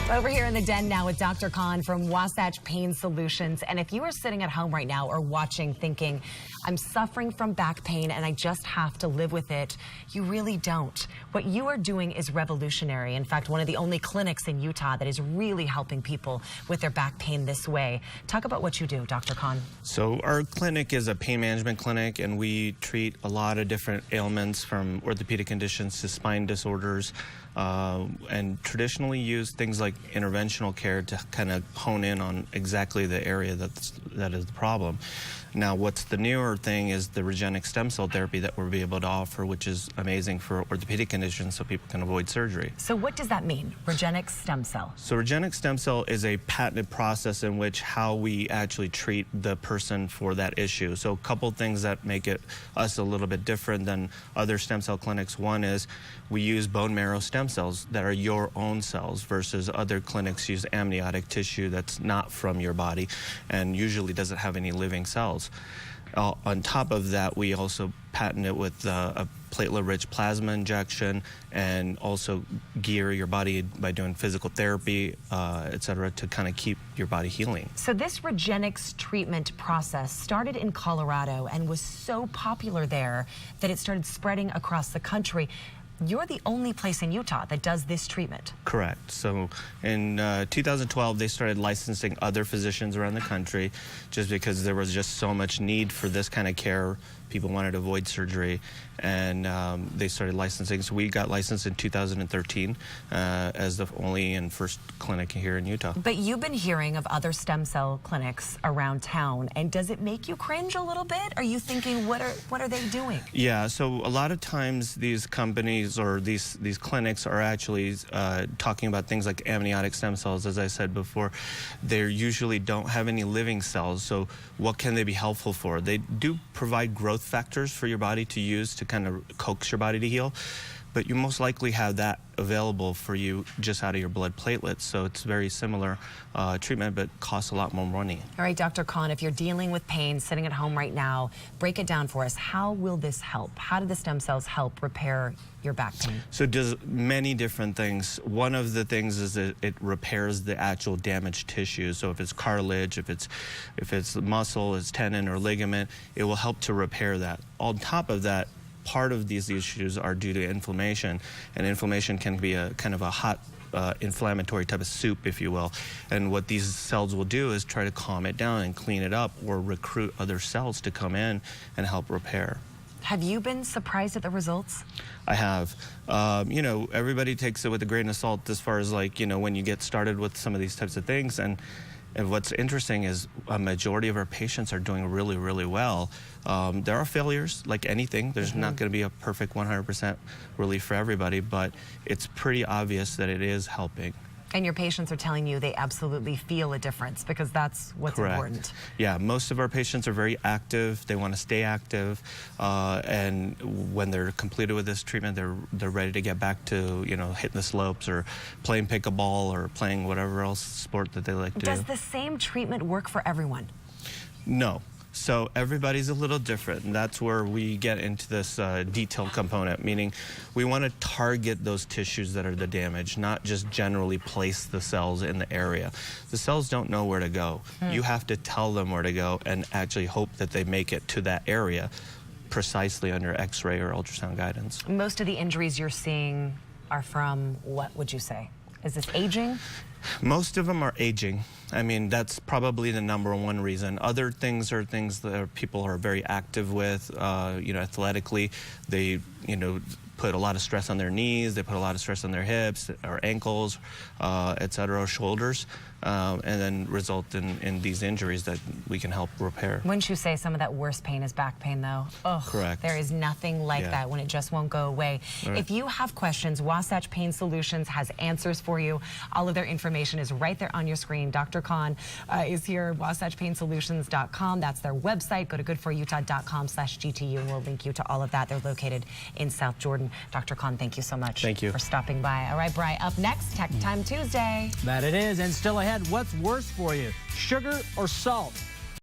Over here in the den now with Dr. Khan from Wasatch Pain Solutions. And if you are sitting at home right now or watching thinking, I'm suffering from back pain and I just have to live with it, you really don't. What you are doing is revolutionary. In fact, one of the only clinics in Utah that is really helping people with their back pain this way. Talk about what you do, Dr. Khan. So our clinic is a pain management clinic, and we treat a lot of different ailments from orthopedic conditions to spine disorders, and traditionally use things like interventional care to kind of hone in on exactly the area that is the problem. Now, what's the newer thing is the Regenexx stem cell therapy that we'll be able to offer, which is amazing for orthopedic conditions so people can avoid surgery. So what does that mean, Regenexx stem cell? So Regenexx stem cell is a patented process in which how we actually treat the person for that issue. So a couple things that make us a little bit different than other stem cell clinics. One is we use bone marrow stem cells that are your own cells versus other clinics use amniotic tissue that's not from your body and usually doesn't have any living cells. On top of that, we also patent it with a platelet-rich plasma injection and also gear your body by doing physical therapy, et cetera, to kind of keep your body healing. So this Regenexx treatment process started in Colorado and was so popular there that it started spreading across the country. You're the only place in Utah that does this treatment. Correct. So in 2012, they started licensing other physicians around the country just because there was just so much need for this kind of care. People wanted to avoid surgery, and they started licensing. So we got licensed in 2013 as the only and first clinic here in Utah. But you've been hearing of other stem cell clinics around town, and does it make you cringe a little bit? Are you thinking, what are they doing? Yeah, so a lot of times these companies or these clinics are actually talking about things like amniotic stem cells. As I said before, they usually don't have any living cells, so what can they be helpful for? They do provide growth factors for your body to use to kind of coax your body to heal, but you most likely have that available for you just out of your blood platelets. So it's very similar treatment, but costs a lot more money. All right, Dr. Khan, if you're dealing with pain, sitting at home right now, break it down for us. How will this help? How do the stem cells help repair your back pain? So it does many different things. One of the things is that it repairs the actual damaged tissue. So if it's cartilage, if it's muscle, it's tendon or ligament, it will help to repair that. On top of that, part of these issues are due to inflammation, and inflammation can be a kind of a hot inflammatory type of soup, if you will. And what these cells will do is try to calm it down and clean it up, or recruit other cells to come in and help repair. Have you been surprised at the results? I have. You know, everybody takes it with a grain of salt as far as, like, you know, when you get started with some of these types of things. And what's interesting is a majority of our patients are doing really, really well. There are failures, like anything. There's not going to be a perfect 100% relief for everybody, but it's pretty obvious that it is helping. And your patients are telling you they absolutely feel a difference, because that's what's Correct. Important. Yeah, most of our patients are very active. They want to stay active, and when they're completed with this treatment, they're ready to get back to, you know, hitting the slopes or playing pickleball or playing whatever else sport that they like to do. Does the same treatment work for everyone? No. So everybody's a little different, and that's where we get into this detailed component, meaning we want to target those tissues that are the damage, not just generally place the cells in the area. The cells don't know where to go. You have to tell them where to go and actually hope that they make it to that area precisely under X-ray or ultrasound guidance. Most of the injuries you're seeing are from, what would you say? Is this aging? Most of them are aging. I mean, that's probably the #1 reason. Other things are things that people are very active with, you know, athletically. They, you know, put a lot of stress on their knees, they put a lot of stress on their hips or ankles, et cetera, or shoulders, and then result in these injuries that we can help repair. Wouldn't you say some of that worst pain is back pain, though? Oh, correct. There is nothing like that when it just won't go away. Right. If you have questions, Wasatch Pain Solutions has answers for you. All of their information is right there on your screen. Dr. Khan is here, wasatchpainsolutions.com. That's their website. Go to goodforutah.com/GTU, and we'll link you to all of that. They're located in South Jordan. Dr. Khan, thank you so much for stopping by. All right, Bri, up next, Tech Time Tuesday. That it is, and still ahead, what's worse for you, sugar or salt?